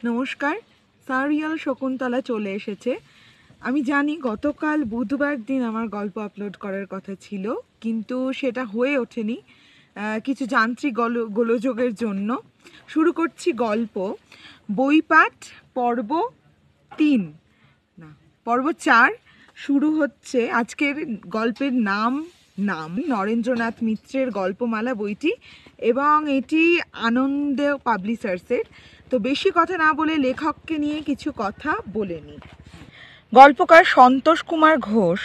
নমস্কার, সারিয়াল শকুন্তলা চলে এসেছে। আমি জানি গতকাল বুধবার দিন আমার গল্প আপলোড করার কথা ছিল, কিন্তু সেটা হয়ে ওঠেনি কিছু যান্ত্রিক গোলযোগের জন্য। শুরু করছি গল্প। বইপাঠ পর্ব 3, না পর্ব 4 শুরু হচ্ছে। আজকের গল্পের নাম নরেন্দ্রনাথ মিত্রের গল্পমালা বইটি, এবং এটি আনন্দ পাবলিশার্সের। তো বেশি কথা না বলে লেখককে নিয়ে কিছু কথা বলে নিই। গল্পকার সন্তোষ কুমার ঘোষ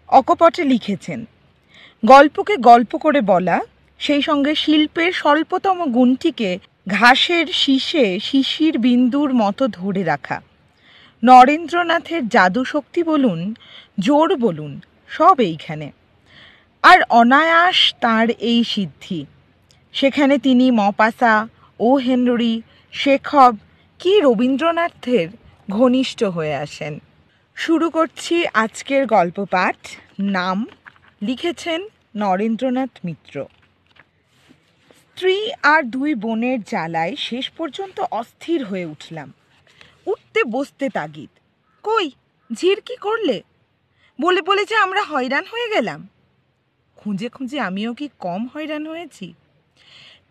অকপটে লিখেছেন, গল্পকে গল্প করে বলা, সেই সঙ্গে শিল্পের স্বল্পতম গুণটিকে ঘাসের শীষে শিশির বিন্দুর মতো ধরে রাখা। নরেন্দ্রনাথের জাদু শক্তি বলুন, জোর বলুন, সব এইখানে। আর অনায়াস তার এই সিদ্ধি। সেখানে তিনি মপাসা, ও হেনরি, শেখব কি রবীন্দ্রনাথের ঘনিষ্ঠ হয়ে আসেন। শুরু করছি আজকের গল্প পাঠ। নাম লিখেছেন নরেন্দ্রনাথ মিত্র। স্ত্রী আর 2 বোনের জ্বালায় শেষ পর্যন্ত অস্থির হয়ে উঠলাম। উঠতে বসতে তাগিদ। কই, ঝির কি করলে? বলে বলে যে আমরা হয়রান হয়ে গেলাম। খুঁজে খুঁজে আমিও কি কম হয়রান হয়েছি?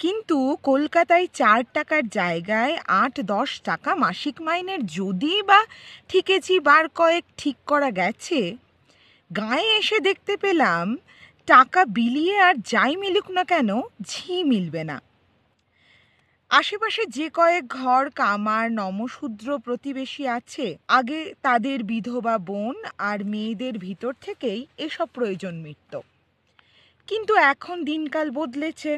কিন্তু কলকাতায় 4 টাকার জায়গায় 8-10 টাকা মাসিক মাইনের যদি বা ঠিকেছি বার কয়েক ঠিক করা গেছে, গায়ে এসে দেখতে পেলাম টাকা বিলিয়ে আর যাই মিলুক না কেন, ঝি মিলবে না। আশেপাশে যে কয়েক ঘর কামার নমশূদ্র প্রতিবেশী আছে, আগে তাদের বিধবা বোন আর মেয়েদের ভিতর থেকেই এসব প্রয়োজন মিটত। কিন্তু এখন দিনকাল বদলেছে।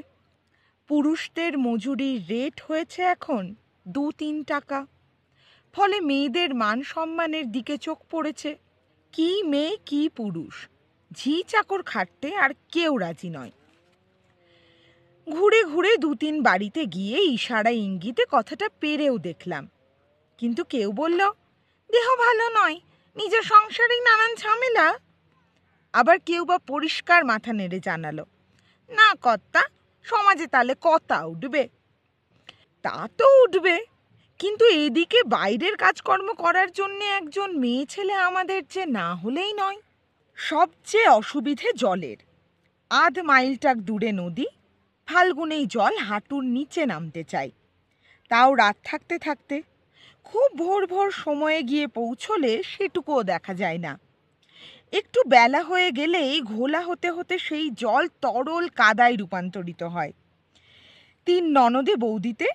পুরুষদের মজুরির রেট হয়েছে এখন 2-3 টাকা। ফলে মেয়েদের মান সম্মানের দিকে চোখ পড়েছে। কি মেয়ে কি পুরুষ, ঝি চাকর খাটতে আর কেউ রাজি নয়। ঘুরে ঘুরে 2-3 বাড়িতে গিয়ে ইশারা ইঙ্গিতে কথাটা পেরেও দেখলাম, কিন্তু কেউ বলল দেহ ভালো নয়, নিজের সংসারেই নানান ঝামেলা। আবার কেউ বা পরিষ্কার মাথা নেড়ে জানালো, না কর্তা, সমাজে তালে কথা উঠবে। তা তো উঠবে, কিন্তু এদিকে বাইরের কাজকর্ম করার জন্য একজন মেয়ে ছেলে আমাদের যে না হলেই নয়। সবচেয়ে অসুবিধে জলের। 1/2 মাইলটাক দূরে নদী, ফাল্গুনেই জল হাঁটুর নিচে নামতে চাই, তাও রাত থাকতে থাকতে। খুব ভোর ভোর সময়ে গিয়ে পৌঁছলে সেটুকুও দেখা যায় না। একটু বেলা হয়ে গেলেই ঘোলা হতে হতে সেই জল তরল কাদায় রূপান্তরিত হয়। 3 ননদে বৌদিতে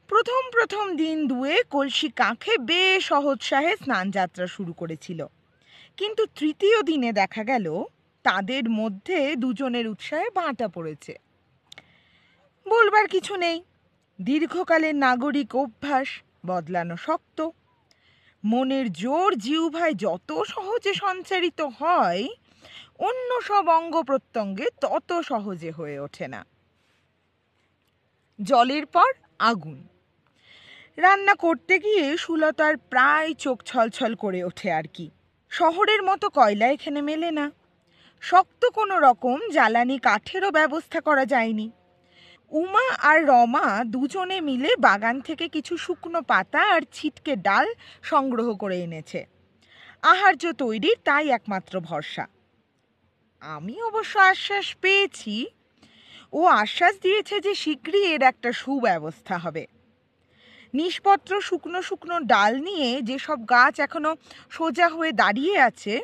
প্রথম প্রথম দিন 2 কলসি কাঁখে বেশ সহোৎসাহে স্নান যাত্রা শুরু করেছিল, কিন্তু 3য় দিনে দেখা গেল তাদের মধ্যে 2 জনের উৎসাহে ভাঁটা পড়েছে। বলবার কিছু নেই, দীর্ঘকালের নাগরিক অভ্যাস, বদলানো শক্ত। মনের জোর জিহ্বায় যত সহজে সঞ্চারিত হয়, অন্য সব অঙ্গ প্রত্যঙ্গে তত সহজে হয়ে ওঠে না। জলের পর আগুন। রান্না করতে গিয়ে সুলতার প্রায় চোখ ছলছল করে ওঠে আর কি। শহরের মতো কয়লা এখানে মেলে না। শক্ত কোনো রকম জ্বালানি কাঠেরও ব্যবস্থা করা যায়নি। উমা আর রমা 2 জনে মিলে বাগান থেকে কিছু শুকনো পাতা আর ছিটকে ডাল সংগ্রহ করে এনেছে। আহার্য তৈরির তাই একমাত্র ভরসা। আমি অবশ্য আশ্বাস পেয়েছি, ও আশ্বাস দিয়েছে যে শীঘ্রই এর একটা সুব্যবস্থা হবে। নিষ্পত্র শুকনো শুকনো ডাল নিয়ে যেসব গাছ এখনো সোজা হয়ে দাঁড়িয়ে আছে,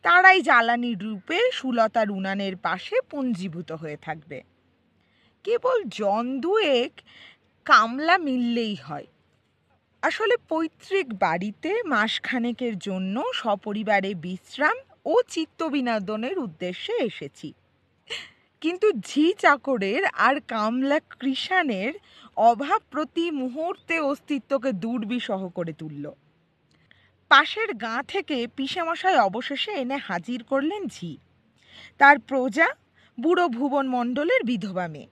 তারাই জ্বালানির রূপে সুলতার উনানের পাশে পুঞ্জীভূত হয়ে থাকবে। কেবল জন 2 কামলা মিললেই হয়। আসলে পৈতৃক বাড়িতে মাসখানেকের জন্য সপরিবারে বিশ্রাম ও চিত্ত বিনোদনের উদ্দেশ্যে এসেছি, কিন্তু ঝি চাকরের আর কামলা কৃষাণের অভাব প্রতি মুহূর্তে অস্তিত্বকে দুর্বিষহ করে তুলল। পাশের গাঁ থেকে পিসেমশাই অবশেষে এনে হাজির করলেন ঝি, তার প্রজা বুড়ো ভুবন মণ্ডলের বিধবা মেয়ে।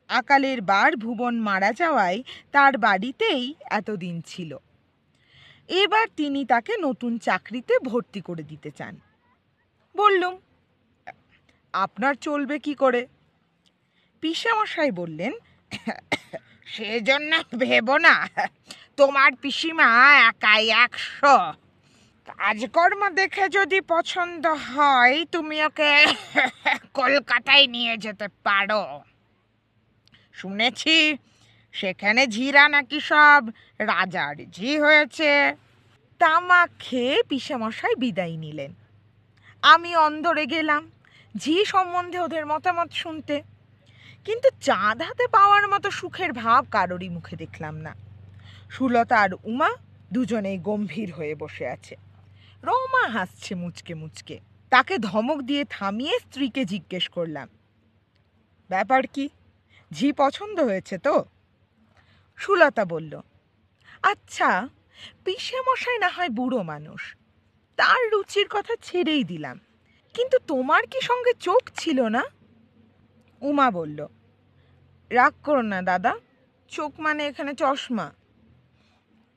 আকালের বার ভুবন মারা যাওয়ায় তার বাড়িতেই এতদিন ছিল। এবার তিনি তাকে নতুন চাকরিতে ভর্তি করে দিতে চান। বললুম, আপনার চলবে কি করে? পিসেমশাই বললেন, সেজন্য ভেবো না, তোমার পিসিমা একাই 100। কাজকর্ম দেখে যদি পছন্দ হয় তুমি ওকে কলকাতায় নিয়ে যেতে পারো। শুনেছি সেখানে ঝিরা নাকি সব রাজার ঝি হয়েছে। তামাক খেয়ে পিসেমশাই বিদায় নিলেন। আমি অন্দরে গেলাম ঝি সম্বন্ধে ওদের মতামত শুনতে, কিন্তু চাঁদ হাতে পাওয়ার মতো সুখের ভাব কারোরই মুখে দেখলাম না। সুলতা আর উমা দুজনেই গম্ভীর হয়ে বসে আছে। রমা হাসছে মুচকে মুচকে। তাকে ধমক দিয়ে থামিয়ে স্ত্রীকে জিজ্ঞেস করলাম, ব্যাপার কি, ঝি পছন্দ হয়েছে তো? সুলতা বলল, আচ্ছা, পিসেমশাই না হয় বুড়ো মানুষ, তার রুচির কথা ছেড়েই দিলাম, কিন্তু তোমার কি সঙ্গে চোখ ছিল না? উমা বলল, রাগ করো না দাদা, চোখ মানে এখানে চশমা।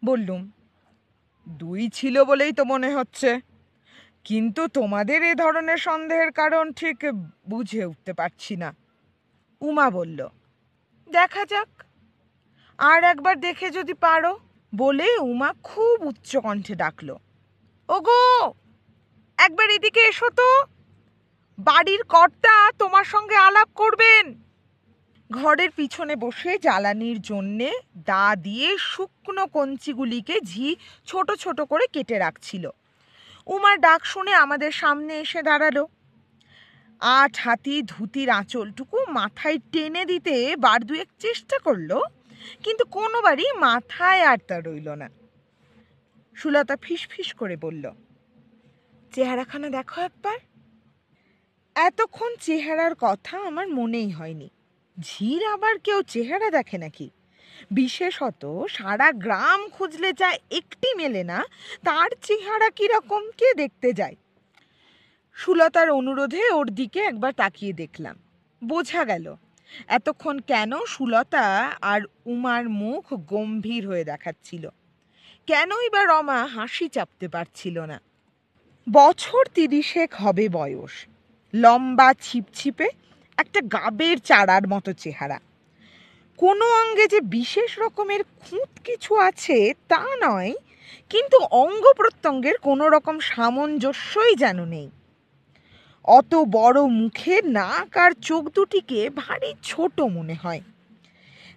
বললুম, 2 ছিল বলেই তো মনে হচ্ছে, কিন্তু তোমাদের এ ধরনের সন্দেহের কারণ ঠিক বুঝে উঠতে পারছি না। উমা বলল, দেখা যাক, আর একবার দেখে যদি পারো। বলে উমা খুব উচ্চ কণ্ঠে ডাকলো, ওগো, একবার এদিকে এসো তো, বাড়ির কর্তা তোমার সঙ্গে আলাপ করবেন। ঘরের পিছনে বসে জ্বালানির জন্যে দা দিয়ে শুকনো কঞ্চিগুলিকে ঝি ছোট ছোট করে কেটে রাখছিল। উমার ডাক শুনে আমাদের সামনে এসে দাঁড়ালো। 8 হাতি ধুতির আঁচলটুকু মাথায় টেনে দিতে বার দুয়েক চেষ্টা করলো, কিন্তু কোনোবারই মাথায় আর তা রইল না। সুলতা ফিসফিস করে বলল, চেহারাখানা দেখো একবার। এতক্ষণ চেহারার কথা আমার মনেই হয়নি। ঝির আবার কেউ চেহারা দেখে নাকি? বিশেষত সারা গ্রাম খুঁজলে যা একটি মেলে না, তার চেহারা কিরকম কে দেখতে যায়? সুলতার অনুরোধে ওর দিকে একবার তাকিয়ে দেখলাম। বোঝা গেল এতক্ষণ কেন সুলতা আর উমার মুখ গম্ভীর হয়ে দেখাচ্ছিল, কেনই বা রমা হাসি চাপতে পারছিল না। বছর 30 হবে বয়স, লম্বা ছিপছিপে একটা গাবের চারার মতো চেহারা। কোনো অঙ্গে যে বিশেষ রকমের খুঁত কিছু আছে তা নয়, কিন্তু অঙ্গ প্রত্যঙ্গের কোনো রকম সামঞ্জস্যই যেন নেই। অত বড় মুখে নাক আর চোখ দুটিকে ভারী ছোট মনে হয়।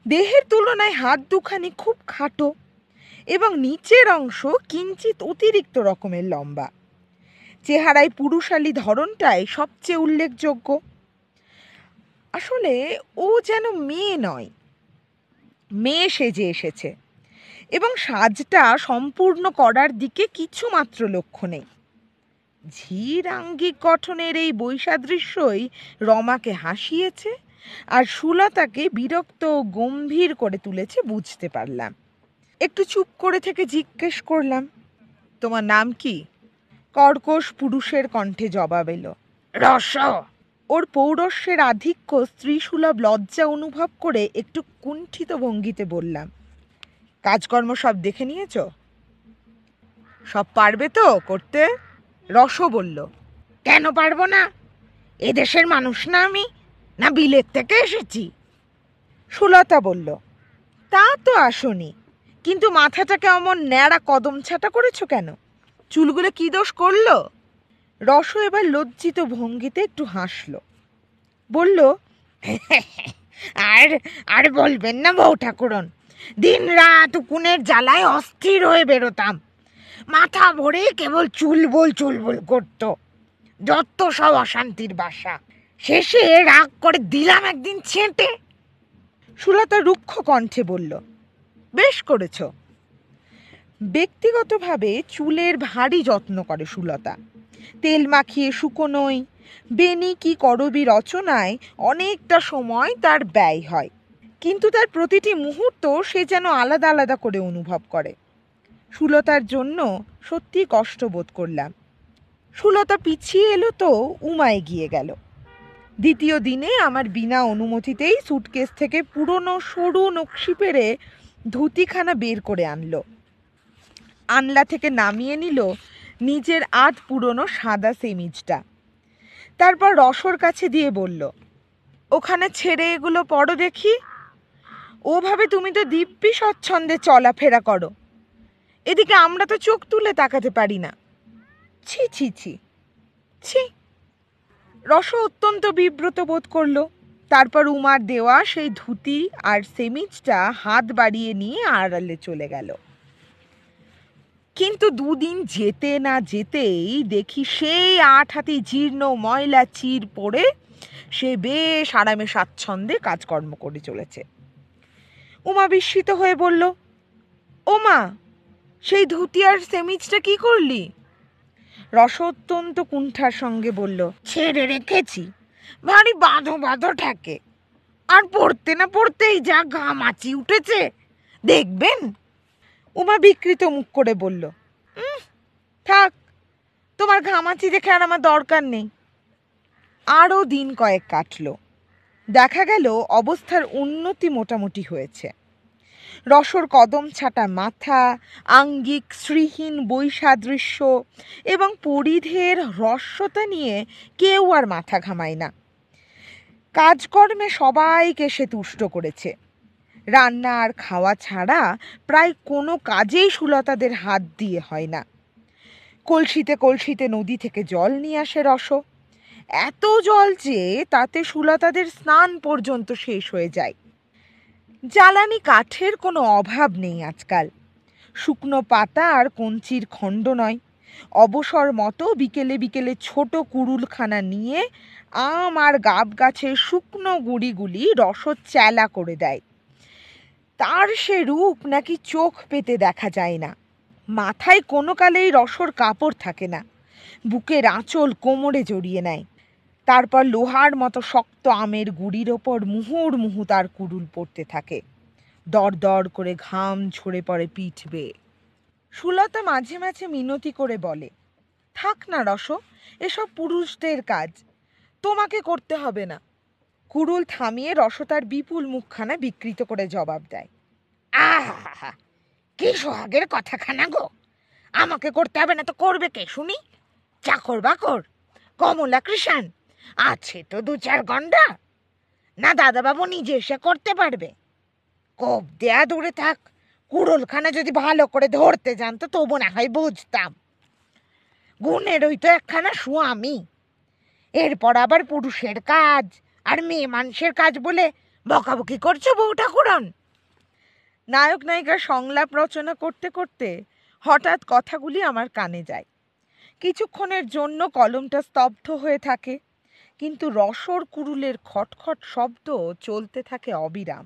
দেহের তুলনায় হাত দুখানি খুব খাটো এবং নিচের অংশ কিঞ্চিত অতিরিক্ত রকমের লম্বা। চেহারায় পুরুষালী ধরনটাই সবচেয়ে উল্লেখযোগ্য। আসলে ও যেন মেয়ে নয়, মেয়ে সেজে এসেছে এবং সাজটা সম্পূর্ণ করার দিকে কিছু মাত্র লক্ষ্য নেই। ঝির আঙ্গিক গঠনের এই বৈসাদৃশ্যই রমাকে হাসিয়েছে আর সুলতাকে বিরক্ত ও গম্ভীর করে তুলেছে বুঝতে পারলাম। একটু চুপ করে থেকে জিজ্ঞেস করলাম, তোমার নাম কি? কর্কশ পুরুষের কণ্ঠে জবাব এলো, রস। ওর পৌরস্যের আধিক্য স্ত্রীসুলভ লজ্জা অনুভব করে একটু কুণ্ঠিত ভঙ্গিতে বললাম, কাজকর্ম সব দেখে নিয়েছ? সব পারবে তো করতে? রস বলল, কেন পারবো না? এদেশের মানুষ না আমি, না বিলেত থেকে এসেছি? সুলতা বলল, তা তো আসনি, কিন্তু মাথাটাকে অমন ন্যাড়া কদম ছাটা করেছো কেন? চুলগুলো কি দোষ করলো? রস এবার লজ্জিত ভঙ্গিতে একটু হাসল, বলল, আর আর বলবেন না বউ ঠাকুরন, দিন রাত উকুনের জ্বালায় অস্থির হয়ে বেরোতাম। মাথা ভরে কেবল চুলবুল করতো, যত সব অশান্তির বাসা। শেষে রাগ করে দিলাম একদিন ছেঁটে। সুলতা রুক্ষ কণ্ঠে বলল, বেশ করেছ। ব্যক্তিগতভাবে চুলের ভারী যত্ন করে সুলতা। তেল মাখিয়ে শুকোনোই, বেনি কি করবি রচনায় অনেকটা সময় তার ব্যয় হয়, কিন্তু তার প্রতিটি মুহূর্ত সে যেন আলাদা আলাদা করে অনুভব করে। সুলতার জন্য সত্যি কষ্ট বোধ করলাম। সুলতা পিছিয়ে এলো তো উমা এগিয়ে গেল। দ্বিতীয় দিনে আমার বিনা অনুমতিতেই সুটকেস থেকে পুরনো সরু নকশি পেরে ধুতিখানা বের করে আনলো। আনলা থেকে নামিয়ে নিল নিজের পুরনো সাদা সেমিজটা। তারপর রসর কাছে দিয়ে বলল, ওখানে ছেড়ে এগুলো পড়ো দেখি। ওভাবে তুমি তো দিব্যি স্বচ্ছন্দে চলাফেরা করো, এদিকে আমরা তো চোখ তুলে তাকাতে পারি না। ছি ছি ছি ছি। রস অত্যন্ত বিব্রত বোধ করলো। তারপর উমার দেওয়া সেই ধুতি আর সেমিজটা হাত বাড়িয়ে নিয়ে আড়ালে চলে গেল। কিন্তু দুদিন যেতে না যেতেই দেখি সেই ৮ হাতি জীর্ণ ময়লা চির পড়ে সে বেশ আরামে স্বাচ্ছন্দ্যে কাজকর্ম করে চলেছে। উমা বিস্মিত হয়ে বলল, ও মা, সেই ধুতি আর সেমিজটা কি করলি? রস অত্যন্ত কুণ্ঠার সঙ্গে বলল, ছেড়ে রেখেছি, ভারী বাঁধো বাঁধো ঠেকে, আর পড়তে না পড়তেই যা ঘামাচি উঠেছে দেখবেন। উমা বিকৃত মুখ করে বলল, থাক, তোমার ঘামাচি দেখে আর আমার দরকার নেই। আরও দিন কয়েক কাটল। দেখা গেল অবস্থার উন্নতি মোটামুটি হয়েছে। রসর কদম ছাটা মাথা, আঙ্গিক শ্রীহীন বৈসাদৃশ্য এবং পরিধের হ্রস্বতা নিয়ে কেউ আর মাথা ঘামায় না। কাজকর্মে সবাইকে সে তুষ্ট করেছে। রান্না আর খাওয়া ছাড়া প্রায় কোনো কাজেই সুলতাদের হাত দিয়ে হয় না। কলসিতে কলসিতে নদী থেকে জল নিয়ে আসে রস, এত জল যে তাতে সুলতাদের স্নান পর্যন্ত শেষ হয়ে যায়। জ্বালানি কাঠের কোনো অভাব নেই আজকাল। শুকনো পাতা আর কঞ্চির খণ্ড নয়, অবসর মতো বিকেলে বিকেলে ছোট কুড়ুলখানা নিয়ে আম আর গাব গাছের শুকনো গুঁড়িগুলি রস চ্যালা করে দেয়। তার সে রূপ নাকি চোখ পেতে দেখা যায় না। মাথায় কোনো কালেই রসর কাপড় থাকে না, বুকের আঁচল কোমরে জড়িয়ে নেয়। তারপর লোহার মতো শক্ত আমের গুড়ির ওপর মুহুর্মুহু তার কুড়ুল পড়তে থাকে। দর দর করে ঘাম ঝরে পড়ে পিঠ বেয়ে। সুলতা মাঝে মাঝে মিনতি করে বলে, থাক না রস, এসব পুরুষদের কাজ, তোমাকে করতে হবে না। কুড়ুল থামিয়ে রস তার বিপুল মুখখানা বিকৃত করে জবাব দেয়, আহা, কি সোহাগের কথাখানা গো! আমাকে করতে হবে না তো করবে কে শুনি? চাকর বাকর, কমলা কৃষাণ আছে তো ২-৪ গন্ডা, না দাদাবাবু নিজে এসে করতে পারবে? কোপ দেয়া দূরে থাক, কুড়োলখানা যদি ভালো করে ধরতে জানতো তবু না হয় বুঝতাম। গুণের ওই তো একখানা স্বামী, এরপর আবার পুরুষের কাজ আর মেয়ে মানুষের কাজ বলে বকাবকি করছো বউ ঠাকুরন। নায়ক নায়িকার সংলাপ রচনা করতে করতে হঠাৎ কথাগুলি আমার কানে যায়। কিছুক্ষণের জন্য কলমটা স্তব্ধ হয়ে থাকে, কিন্তু রসর কুড়ুলের খটখট শব্দ চলতে থাকে অবিরাম।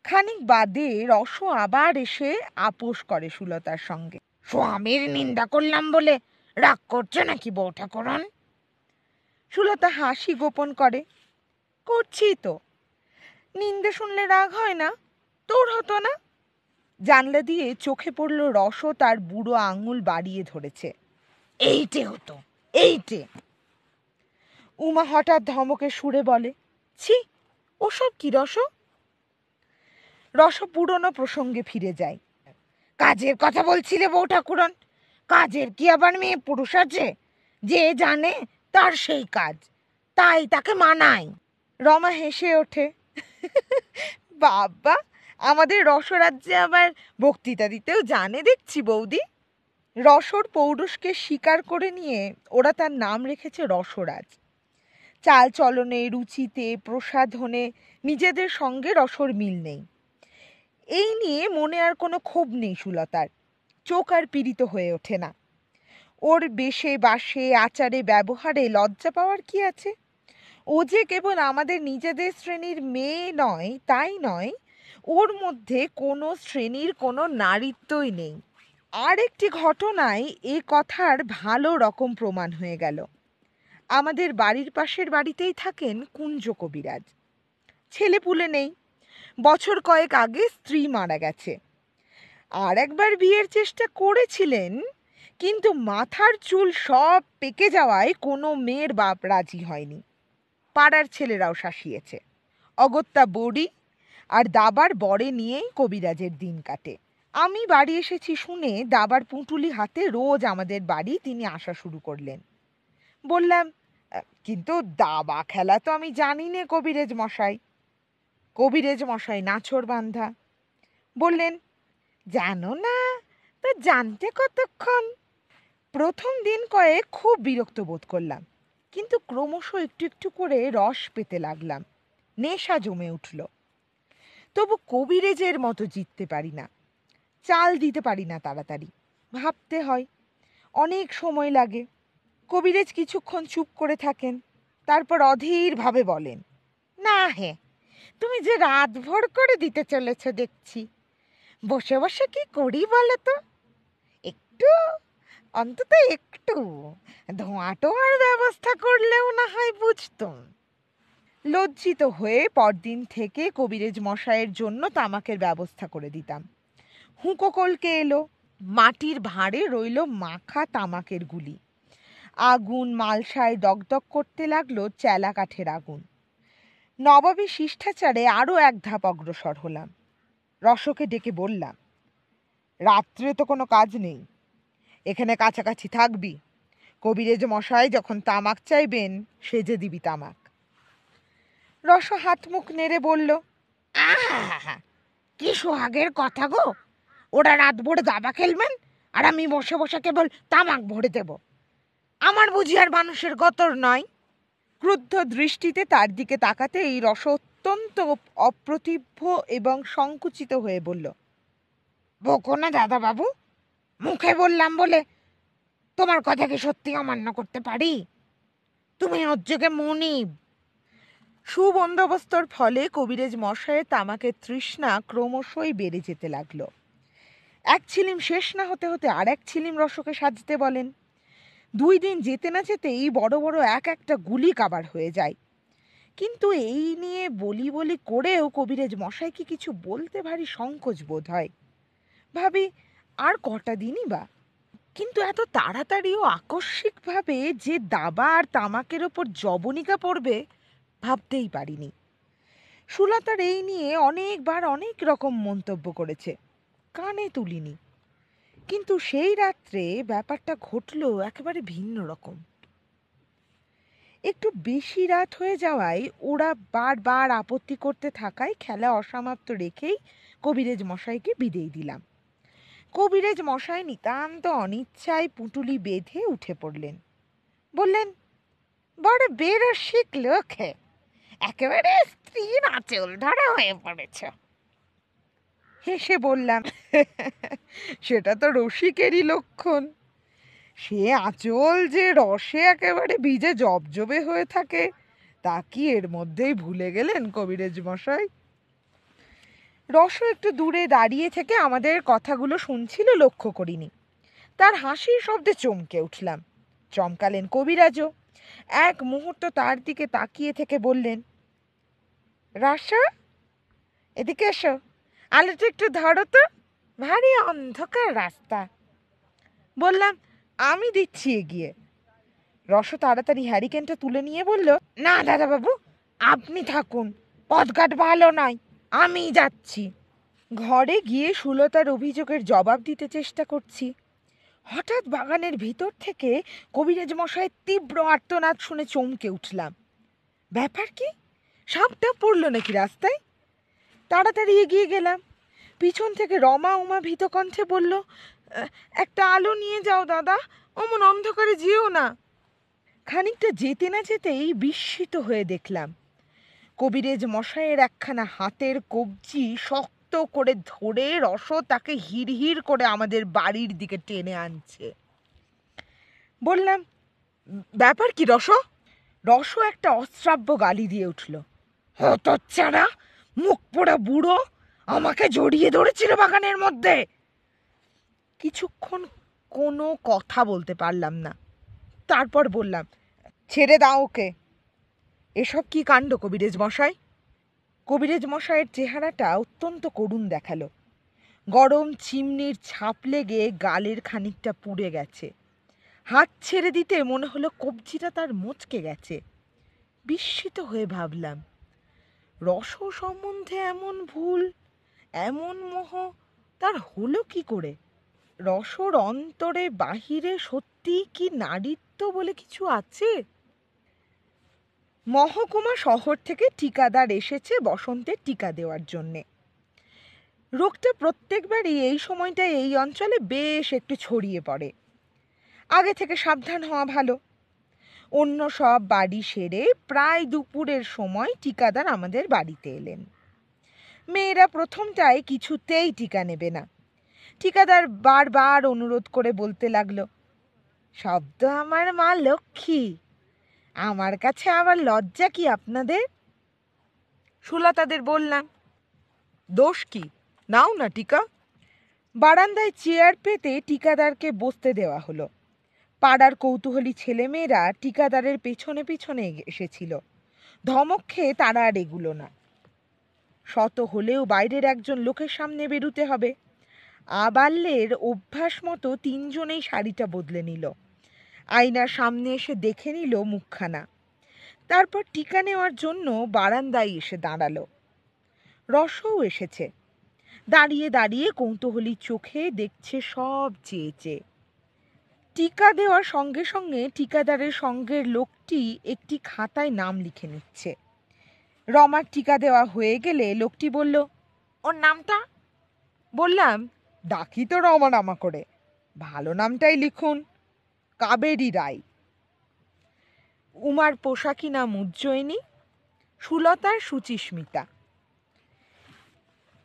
খানিক বাদে রস আবার এসে আপোষ করে সুলতার সঙ্গে। স্বামীর নিন্দা করলাম বলে রাগ করছো নাকি বউ ঠাকুরন? সুলতা হাসি গোপন করে, করছি তো, নিন্দে শুনলে রাগ হয় না? তোর হতো না? জানলা দিয়ে চোখে পড়ল রস তার বুড়ো আঙুল বাড়িয়ে ধরেছে। এইটে হতো, এইটে। উমা হঠাৎ ধমকে সুরে বলে, ছি, ওসব কি রস? রস পুরনো প্রসঙ্গে ফিরে যায়। কাজের কথা বলছিলে বউ ঠাকুরন, কাজের কি আবার মেয়ে পুরুষ আছে? যে জানে তার সেই কাজ, তাই তাকে মানায়। রমা হেসে ওঠে, বাবা, আমাদের রসরাজ্যে আবার বক্তৃতা দিতেও জানে দেখছি বৌদি। রসর পৌরুষকে স্বীকার করে নিয়ে ওরা তার নাম রেখেছে রসরাজ। চাল চলনে, রুচিতে, প্রসাধনে নিজেদের সঙ্গে রসর মিল নেই। এই নিয়ে মনে আর কোনো ক্ষোভ নেই সুলতার, চোখ আর পীড়িত হয়ে ওঠে না। ওর বেশে বাসে আচারে ব্যবহারে লজ্জা পাওয়ার কি আছে? ও যে কেবল আমাদের নিজেদের শ্রেণীর মেয়ে নয় তাই নয়, ওর মধ্যে কোনো শ্রেণীর কোনো নারীত্বই নেই। আর একটি ঘটনায় এ কথার ভালো রকম প্রমাণ হয়ে গেল। আমাদের বাড়ির পাশের বাড়িতেই থাকেন কুঞ্জ কবিরাজ। ছেলেপুলে নেই, বছর কয়েক আগে স্ত্রী মারা গেছে। আর একবার বিয়ের চেষ্টা করেছিলেন, কিন্তু মাথার চুল সব পেকে যাওয়ায় কোনো মেয়ের বাপ রাজি হয়নি। পাড়ার ছেলেরাও শাসিয়েছে। অগত্যা বড়ি আর দাবার বরে নিয়েই কবিরাজের দিন কাটে। আমি বাড়ি এসেছি শুনে দাবার পুঁটুলি হাতে রোজ আমাদের বাড়ি তিনি আসা শুরু করলেন। বললাম, কিন্তু দাবা খেলা তো আমি জানি নে কবিরাজ মশাই। কবিরেজ মশাই নাছোড় বান্ধা বললেন, জানো না তো জানতে কতক্ষণ। প্রথম দিন কয়েক খুব বিরক্ত বোধ করলাম, কিন্তু ক্রমশ একটু একটু করে রস পেতে লাগলাম। নেশা জমে উঠল। তবু কবিরেজের মতো জিততে পারি না, চাল দিতে পারি না তাড়াতাড়ি। ভাবতে হয়, অনেক সময় লাগে। কবিরেজ কিছুক্ষণ চুপ করে থাকেন, তারপর অধীরভাবে বলেন, না হে, তুমি যে রাতভর করে দিতে চলেছ দেখছি। বসে বসে কি করি বলো তো? একটু, অন্তত একটু ধোঁয়া টোয়ার ব্যবস্থা করলেও না হয় বুঝতুম। লজ্জিত হয়ে পরদিন থেকে কবিরেজ মশাইয়ের জন্য তামাকের ব্যবস্থা করে দিতাম। হুঁকো কলকে এলো, মাটির ভাঁড়ে রইল মাখা তামাকের গুলি। আগুন মালসায় দগদগ করতে লাগলো চেলা কাঠের আগুন। নবাবী শিষ্টাচারে আরো এক ধাপ অগ্রসর হলাম। রসকে ডেকে বললাম, রাত্রে তো কোনো কাজ নেই, এখানে কাছাকাছি থাকবি। কবিরেজ মশাই যখন তামাক চাইবেন সেজে দিবি তামাক। রস হাত মুখ নেড়ে বলল, আহা, কি সোহাগের কথা গো! ওরা রাত ভরে দাবা খেলবেন আর আমি বসে বসে কেবল তামাক ভরে দেব। আমার বুঝি আর মানুষের গতর নয়? ক্রুদ্ধ দৃষ্টিতে তার দিকে তাকাতেই রস অত্যন্ত অপ্রতিভ এবং সংকুচিত হয়ে বলল, বকো না দাদা বাবু, মুখে বললাম বলে তোমার কথা কি সত্যি অমান্য করতে পারি? তুমি হচ্ছে মনিব। সুবন্দোবস্তর ফলে কবিরেজ মশায়ের তামাকের তৃষ্ণা ক্রমশই বেড়ে যেতে লাগলো। এক ছিলিম শেষ না হতে হতে আর এক ছিলিম রসকে সাজতে বলেন। 2 দিন যেতে না যেতেই বড় বড় এক একটা গুলি কাবার হয়ে যায়। কিন্তু এই নিয়ে বলি বলি করেও কবিরেজ মশাইকে কিছু বলতে ভারী সংকোচ বোধ হয়। ভাবি, আর কটা দিনই বা। কিন্তু এত তাড়াতাড়ি ও আকস্মিকভাবে যে দাবা আর তামাকের ওপর জবনিকা পড়বে ভাবতেই পারিনি। সুলতার এই নিয়ে অনেকবার অনেক রকম মন্তব্য করেছে, কানে তুলিনি। কিন্তু সেই রাত্রে ব্যাপারটা ঘটল একেবারে ভিন্ন রকম। একটু বেশি রাত হয়ে যাওয়ায় ওরা বারবার আপত্তি করতে থাকায় খেলা অসমাপ্ত রেখেই কবিরেজ মশাইকে বিদেয় দিলাম। কবিরেজ মশাই নিতান্ত অনিচ্ছায় পুঁটুলি বেঁধে উঠে পড়লেন। বললেন, বড় বেরসিক লোক হে, একেবারে স্ত্রীর আঁচল ধরা হয়ে পড়েছ। হেসে বললাম, সেটা তো রসিকেরই লক্ষণ। সে আঁচল যে রসে একেবারে ভিজে জবজবে হয়ে থাকে তা কি এর মধ্যেই ভুলে গেলেন কবিরেজ মশাই? রস একটু দূরে দাঁড়িয়ে থেকে আমাদের কথাগুলো শুনছিল, লক্ষ্য করিনি। তার হাসির শব্দে চমকে উঠলাম। চমকালেন কবিরাজও। এক মুহূর্ত তার দিকে তাকিয়ে থেকে বললেন, রসা, এদিকে এসো, আলোটা একটু ধরো তো, ভারী অন্ধকার রাস্তা। বললাম, আমি দিচ্ছি এগিয়ে। রস তাড়াতাড়ি হ্যারিকেনটা তুলে নিয়ে বলল, না দাদাবাবু, আপনি থাকুন, পথঘাট ভালো নয়, আমি যাচ্ছি। ঘরে গিয়ে সুলতার অভিযোগের জবাব দিতে চেষ্টা করছি। হঠাৎ বাগানের ভিতর থেকে কবিরাজ মশাইয়ের তীব্র আর্তনাদ শুনে চমকে উঠলাম। ব্যাপার কি? সাপটা পড়লো নাকি রাস্তায়? তাড়াতাড়ি এগিয়ে গেলাম। পিছন থেকে রমা উমা ভীত কণ্ঠে বলল, একটা আলো নিয়ে যাও দাদা, অমন অন্ধকারে যেও না। খানিকটা যেতে না যেতেই বিস্মিত হয়ে দেখলাম কবিরেজ মশাইয়ের একখানা হাতের কবজি শক্ত করে ধরে রস তাকে হিড়হিড় করে আমাদের বাড়ির দিকে টেনে আনছে। বললাম, ব্যাপার কি রস? রস একটা অশ্রাব্য গালি দিয়ে উঠল। হতচ্ছাড়া, মুখ পোড়া বুড়ো, আমাকে জড়িয়ে ধরেছিল বাগানের মধ্যে। কিছুক্ষণ কোনো কথা বলতে পারলাম না। তারপর বললাম, ছেড়ে দাও ওকে। এসব কি কাণ্ড কবিরেজ মশাই? কবিরেজ মশাইয়ের চেহারাটা অত্যন্ত করুণ দেখালো। গরম চিমনির ছাপ লেগে গালের খানিকটা পুড়ে গেছে। হাত ছেড়ে দিতে মনে হলো কবজিটা তার মচকে গেছে। বিস্মিত হয়ে ভাবলাম, রস সম্বন্ধে এমন ভুল, এমন মোহ তার হলো কি করে? রসর অন্তরে বাহিরে সত্যি কি নারীত্ব বলে কিছু আছে? মহকুমা শহর থেকে ঠিকাদার এসেছে বসন্তের টিকা দেওয়ার জন্যে। রোগটা প্রত্যেকবারই এই সময়টায় এই অঞ্চলে বেশ একটু ছড়িয়ে পড়ে। আগে থেকে সাবধান হওয়া ভালো। অন্য সব বাড়ি সেরে প্রায় দুপুরের সময় ঠিকাদার আমাদের বাড়িতে এলেন। মেয়েরা প্রথমটায় কিছুতেই টিকা নেবে না। ঠিকাদার বারবার অনুরোধ করে বলতে লাগলো, সব তো আমার মা লক্ষ্মী, আমার কাছে আবার লজ্জা কি আপনাদের? সুলতাদের বললাম, দোষ কি, নাও না টিকা। বারান্দায় চেয়ার পেতে ঠিকাদারকে বসতে দেওয়া হলো। পাড়ার কৌতূহলী ছেলেমেয়েরা ঠিকাদারের পেছনে পেছনে এসেছিল। ধমক খেয়ে তারা আর এগুলো না। শত হলেও বাইরের একজন লোকের সামনে বেরুতে হবে। আবাল্যের অভ্যাস মতো তিনজনেই শাড়িটা বদলে নিল। আয়নার সামনে এসে দেখে নিল মুখখানা। তারপর টিকা নেওয়ার জন্য বারান্দায় এসে দাঁড়ালো। রসও এসেছে। দাঁড়িয়ে দাঁড়িয়ে কৌতূহলী চোখে দেখছে সব চেয়ে চেয়ে। টিকা দেওয়ার সঙ্গে সঙ্গে ঠিকাদারের সঙ্গের লোকটি একটি খাতায় নাম লিখে নিচ্ছে। রমার টিকা দেওয়া হয়ে গেলে লোকটি বলল, ওর নামটা? বললাম, ডাকি তো রমা নামা করে, ভালো নামটাই লিখুন, কাবেরী রায়। উমার পোশাকি নাম উজ্জয়িনী, সুলতার সুচিস্মিতা।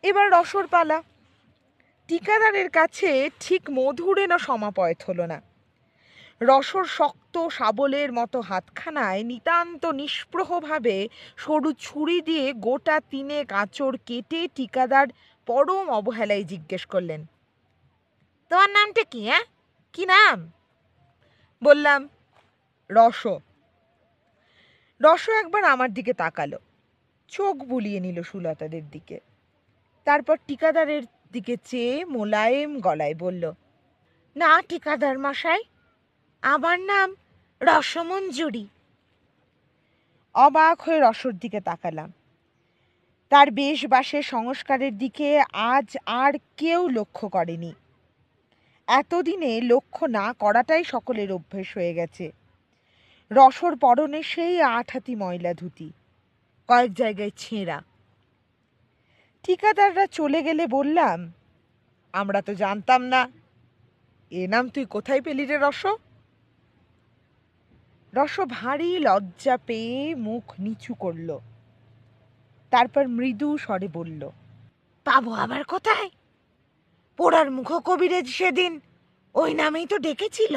এবার রসর পালা। ঠিকাদারের কাছে ঠিক মধুরেণ সমাপয়েত হলো না। রসর শক্ত শাবলের মতো হাতখানায় নিতান্ত নিষ্প্রহভাবে সরু ছুরি দিয়ে গোটা তিনেক আঁচড় কেটে ঠিকাদার পরম অবহেলায় জিজ্ঞেস করলেন, তোমার নামটা কি? কি নাম? বললাম, রস। রস একবার আমার দিকে তাকালো, চোখ বুলিয়ে নিল সুলতাদের দিকে, তারপর ঠিকাদারের দিকে চেয়ে মোলায়েম গলায় বলল, না ঠিকাদার মশাই, আমার নাম রসমঞ্জুরি। অবাক হয়ে রসর দিকে তাকালাম। তার বেশ বাসের সংস্কারের দিকে আজ আর কেউ লক্ষ্য করেনি। এতদিনে লক্ষ্য না করাটাই সকলের অভ্যেস হয়ে গেছে। রসর পরনে সেই আঠাতি ময়লা ধুতি, কয়েক জায়গায় ছেঁড়া। ঠিকাদাররা চলে গেলে বললাম, আমরা তো জানতাম না। এ নাম তুই কোথায় পেলি রে রস? রস ভারী লজ্জা পেয়ে মুখ নিচু করল। তারপর মৃদু স্বরে বলল, পাবো আবার কোথায়? পোড়ার মুখ কবিরেজ সেদিন ওই নামেই তো ডেকেছিল।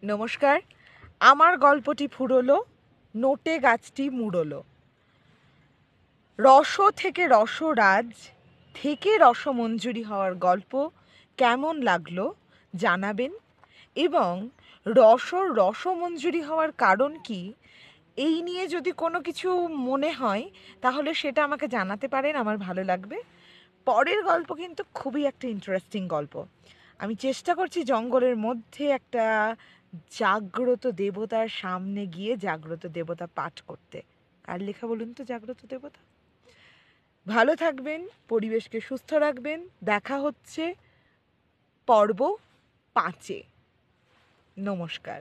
নমস্কার, আমার গল্পটি ফুরলো, নোটে গাছটি মুড়লো। রস থেকে রসরাজ থেকে রসমঞ্জুরি হওয়ার গল্প কেমন লাগলো জানাবেন, এবং রসমঞ্জুরি হওয়ার কারণ কি এই নিয়ে যদি কোনো কিছু মনে হয় তাহলে সেটা আমাকে জানাতে পারেন, আমার ভালো লাগবে। পরের গল্প কিন্তু খুবই একটা ইন্টারেস্টিং গল্প। আমি চেষ্টা করছি জঙ্গলের মধ্যে একটা জাগ্রত দেবতার সামনে গিয়ে জাগ্রত দেবতা পাঠ করতে। কার লেখা বলুন তো জাগ্রত দেবতা? ভালো থাকবেন, পরিবেশকে সুস্থ রাখবেন। দেখা হচ্ছে পর্ব 5-এ। নমস্কার।